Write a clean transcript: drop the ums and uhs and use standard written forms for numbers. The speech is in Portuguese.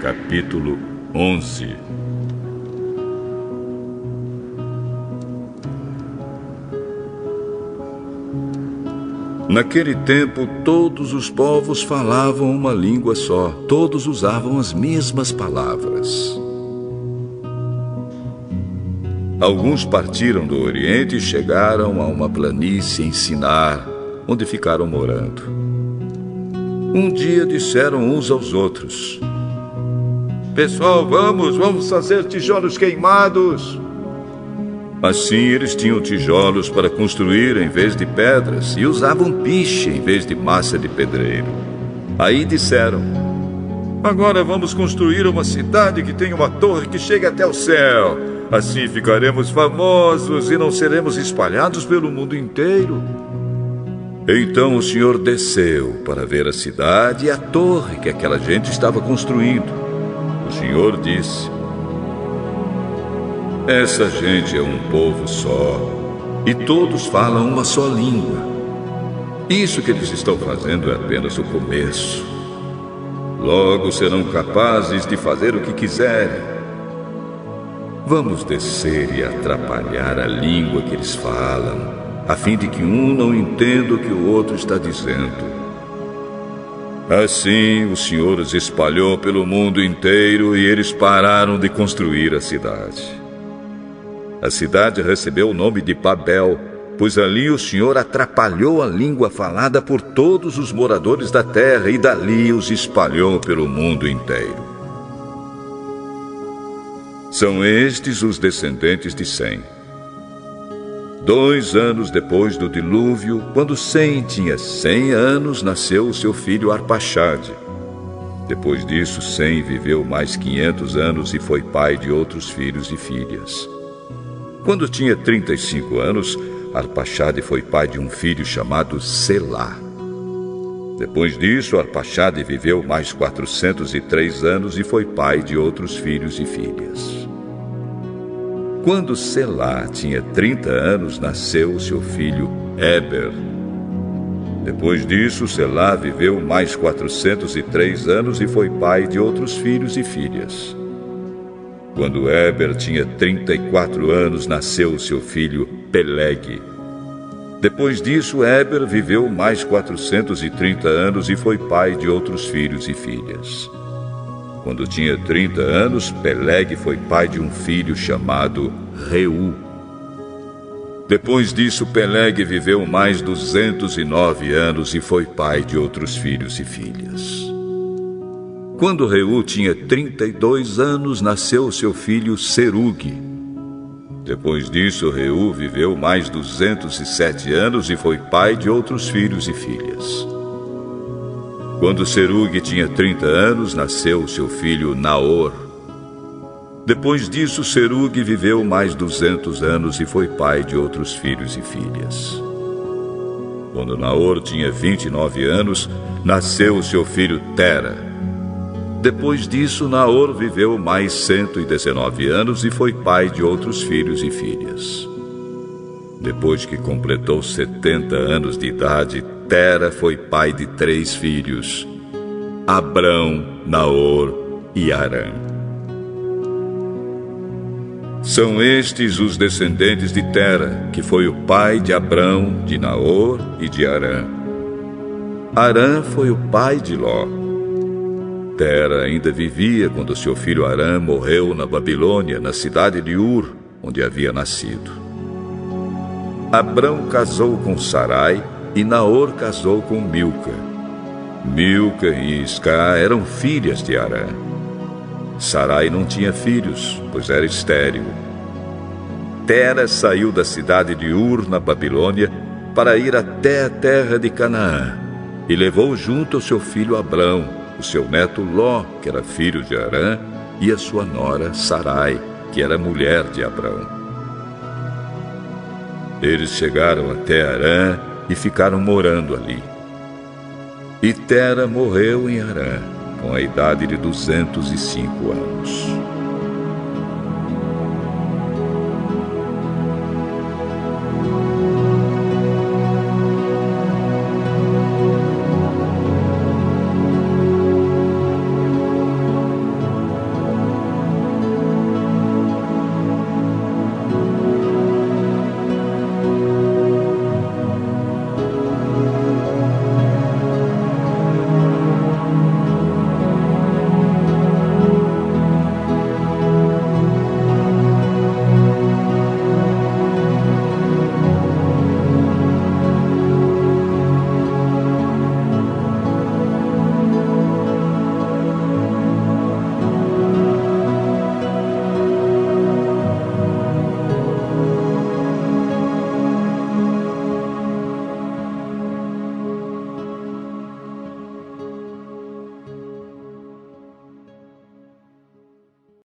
Capítulo 11. Naquele tempo, todos os povos falavam uma língua só. Todos usavam as mesmas palavras. Alguns partiram do Oriente e chegaram a uma planície em Sinar, onde ficaram morando. Um dia disseram uns aos outros: Pessoal, vamos fazer tijolos queimados. Assim eles tinham tijolos para construir em vez de pedras e usavam piche em vez de massa de pedreiro. Aí disseram: Agora vamos construir uma cidade que tenha uma torre que chegue até o céu. Assim ficaremos famosos e não seremos espalhados pelo mundo inteiro. Então o Senhor desceu para ver a cidade e a torre que aquela gente estava construindo. O Senhor disse: Essa gente é um povo só, e todos falam uma só língua. Isso que eles estão fazendo é apenas o começo. Logo serão capazes de fazer o que quiserem. Vamos descer e atrapalhar a língua que eles falam, a fim de que um não entenda o que o outro está dizendo. Assim, o Senhor os espalhou pelo mundo inteiro e eles pararam de construir a cidade. A cidade recebeu o nome de Babel, pois ali o Senhor atrapalhou a língua falada por todos os moradores da terra e dali os espalhou pelo mundo inteiro. São estes os descendentes de Sem. 2 anos depois do dilúvio, quando Sem tinha 100 anos, nasceu o seu filho Arpaxade. Depois disso, Sem viveu mais 500 anos e foi pai de outros filhos e filhas. Quando tinha 35 anos, Arpaxade foi pai de um filho chamado Selá. Depois disso, Arpaxade viveu mais 403 anos e foi pai de outros filhos e filhas. Quando Selá tinha 30 anos, nasceu seu filho Éber. Depois disso, Selá viveu mais 403 anos e foi pai de outros filhos e filhas. Quando Éber tinha 34 anos, nasceu seu filho Peleg. Depois disso, Éber viveu mais 430 anos e foi pai de outros filhos e filhas. Quando tinha 30 anos, Peleg foi pai de um filho chamado Reu. Depois disso, Peleg viveu mais 209 anos e foi pai de outros filhos e filhas. Quando Reu tinha 32 anos, nasceu seu filho Serugue. Depois disso, Reu viveu mais 207 anos e foi pai de outros filhos e filhas. Quando Serugue tinha 30 anos, nasceu seu filho Naor. Depois disso, Serugue viveu mais 200 anos e foi pai de outros filhos e filhas. Quando Naor tinha 29 anos, nasceu seu filho Tera. Depois disso, Naor viveu mais 119 anos e foi pai de outros filhos e filhas. Depois que completou 70 anos de idade, Tera foi pai de 3 filhos: Abrão, Naor e Harã. São estes os descendentes de Tera, que foi o pai de Abrão, de Naor e de Harã. Harã foi o pai de Ló. Tera ainda vivia quando seu filho Harã morreu na Babilônia, na cidade de Ur, onde havia nascido. Abrão casou com Sarai e Naor casou com Milca. Milca e Isca eram filhas de Harã. Sarai não tinha filhos, pois era estéril. Tera saiu da cidade de Ur, na Babilônia, para ir até a terra de Canaã, e levou junto o seu filho Abrão, o seu neto Ló, que era filho de Harã, e a sua nora Sarai, que era mulher de Abrão. Eles chegaram até Harã e ficaram morando ali. E Tera morreu em Harã, com a idade de 205 anos.